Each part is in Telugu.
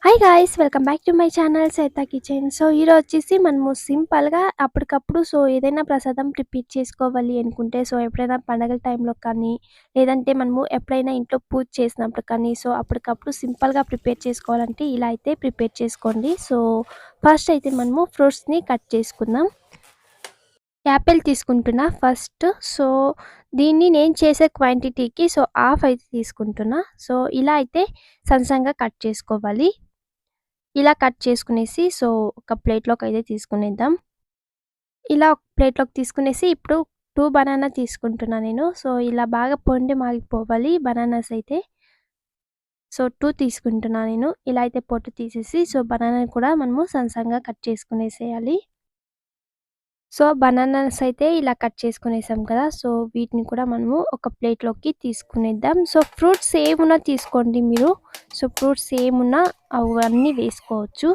Hi guys! Welcome back to my channel Saitha kitchen. So, ఈరోజొచ్చేసి మనము సింపుల్‌గా అప్పటికప్పుడు ఏదైనా ప్రసాదం ప్రిపేర్ చేసుకోవాలి అనుకుంటే, ఎప్పుడైనా పండగల టైంలో కానీ, లేదంటే మనము ఎప్పుడైనా ఇంట్లో పూజ చేసినప్పుడు కానీ, అప్పటికప్పుడు సింపుల్‌గా ప్రిపేర్ చేసుకోవాలంటే ఇలా అయితే ప్రిపేర్ చేసుకోండి. ఫస్ట్ అయితే మనము ఫ్రూట్స్‌ని కట్ చేసుకుందాం. యాపిల్ తీసుకుంటున్నా ఫస్ట్. సో, దీన్ని నేను చేసే క్వాంటిటీకి హాఫ్ అయితే తీసుకుంటున్నా. ఇలా అయితే సన్నగా కట్ చేసుకోవాలి. ఇలా కట్ చేసుకునేసి ఒక ప్లేట్‌లోకైతే తీసుకునేద్దాం. ఇలా ఒక ప్లేట్‌లోకి తీసుకునేసి ఇప్పుడు 2 బనానా తీసుకుంటున్నా నేను. ఇలా బాగా పొండి మాగిపోవాలి బనానాస్ అయితే. 2 తీసుకుంటున్నా నేను. ఇలా అయితే పొట్టు తీసేసి బనానాని కూడా మనము సన్నగా కట్ చేసుకునేసేయాలి. బనానాస్ అయితే ఇలా కట్ చేసుకునేసాం కదా! వీటిని కూడా మనము ఒక ప్లేట్‌లోకి తీసుకునేద్దాం. ఫ్రూట్స్ ఏమున్నా తీసుకోండి మీరు. ఫ్రూట్స్ ఏమున్నా అవన్నీ వేసుకోవచ్చు.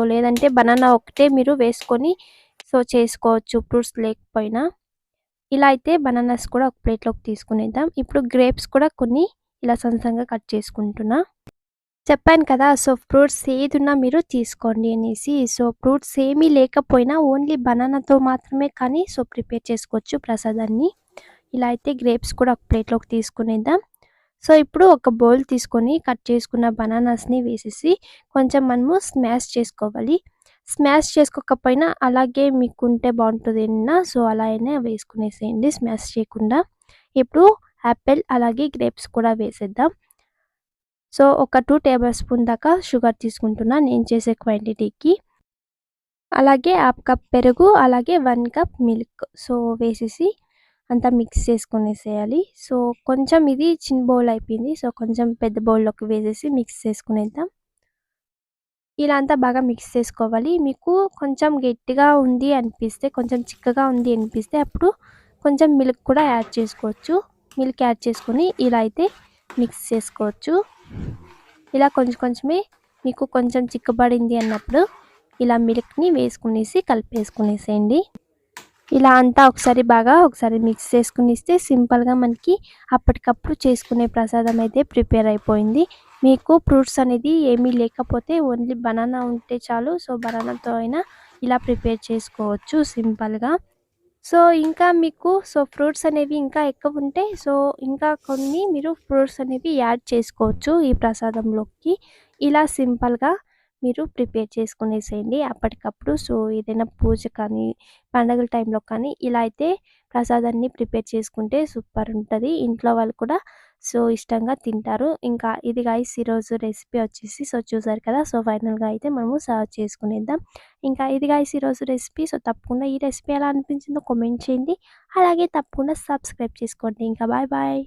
లేదంటే బనానా ఒకటే మీరు వేసుకొని చేసుకోవచ్చు ఫ్రూట్స్ లేకపోయినా. ఇలా అయితే బనానాస్ కూడా ఒక ప్లేట్‌లోకి తీసుకునేద్దాం. ఇప్పుడు గ్రేప్స్ కూడా కొన్ని ఇలా సన్నగా కట్ చేసుకుంటున్నా. చెప్పాను కదా! ఫ్రూట్స్ ఏదున్నా మీరు తీసుకోండి అనేసి. ఫ్రూట్స్ ఏమీ లేకపోయినా ఓన్లీ బనానాతో మాత్రమే కానీ ప్రిపేర్ చేసుకోవచ్చు ప్రసాదాన్ని. ఇలా అయితే గ్రేప్స్ కూడా ఒక ప్లేట్‌లోకి తీసుకునేద్దాం. ఇప్పుడు ఒక బౌల్ తీసుకొని కట్ చేసుకున్న బనానాస్‌ని వేసేసి కొంచెం మనము స్మాష్ చేసుకోవాలి. స్మాష్ చేసుకోకపోయినా అలాగే మీకుంటే బావుంటదన్నా అలా అయినా వేసుకునేసేయండి స్మాష్ చేయకుండా. ఇప్పుడు యాపిల్ అలాగే గ్రేప్స్ కూడా వేసేద్దాం. ఒక 2 టేబుల్ స్పూన్ దాకా షుగర్ తీసుకుంటున్నా నేను చేసే క్వాంటిటీకి. అలాగే హాఫ్ కప్ పెరుగు, అలాగే 1 కప్ మిల్క్. వేసేసి అంతా మిక్స్ చేసుకునేసేయాలి. కొంచెం ఇది చిన్న బౌల్ అయిపోయింది. కొంచెం పెద్ద బౌల్‌లోకి వేసేసి మిక్స్ చేసుకునేద్దాం. ఇలా అంతా బాగా మిక్స్ చేసుకోవాలి. మీకు కొంచెం గట్టిగా ఉంది అనిపిస్తే, కొంచెం చిక్కగా ఉంది అనిపిస్తే అప్పుడు కొంచెం మిల్క్ కూడా యాడ్ చేసుకోవచ్చు. మిల్క్ యాడ్ చేసుకొని ఇలా అయితే మిక్స్ చేసుకోవచ్చు. ఇలా కొంచెం కొంచెమే మీకు కొంచెం చిక్కబడింది అన్నప్పుడు ఇలా మిల్క్‌ని వేసుకునేసి కలిపేసుకునేసేయండి. ఇలా అంతా ఒకసారి మిక్స్ చేసుకునిస్తే సింపుల్‌గా మనకి అప్పటికప్పుడు చేసుకునే ప్రసాదం అయితే ప్రిపేర్ అయిపోయింది. మీకు ఫ్రూట్స్ అనేది ఏమీ లేకపోతే ఓన్లీ బనానా ఉంటే చాలు. బనానాతో అయినా ఇలా ప్రిపేర్ చేసుకోవచ్చు సింపుల్‌గా. ఇంకా మీకు ఫ్రూట్స్ అనేవి ఇంకా ఎక్కువుంటే ఇంకా కొన్ని మీరు ఫ్రూట్స్ అనేవి యాడ్ చేసుకోవచ్చు ఈ ప్రసాదంలోకి. ఇలా సింపుల్‌గా మీరు ప్రిపేర్ చేసుకునేసేయండి అప్పటికప్పుడు. ఏదైనా పూజ కానీ, పండగల టైంలో కానీ ఇలా అయితే ప్రసాదాన్ని ప్రిపేర్ చేసుకుంటే సూపర్ ఉంటది. ఇంట్లో వాళ్ళు కూడా ఇష్టంగా తింటారు. ఇంకా ఇది గైస్ ఈరోజు రెసిపీ వచ్చేసి చూసారు కదా! ఫైనల్‌గా అయితే మనము సర్వ్ చేసుకునేద్దాం. ఇంకా ఇది గైస్ ఈరోజు రెసిపీ. తప్పకుండా ఈ రెసిపీ ఎలా అనిపించిందో కామెంట్ చేయండి. అలాగే తప్పకుండా సబ్స్క్రైబ్ చేసుకోండి. ఇంకా బాయ్ బాయ్.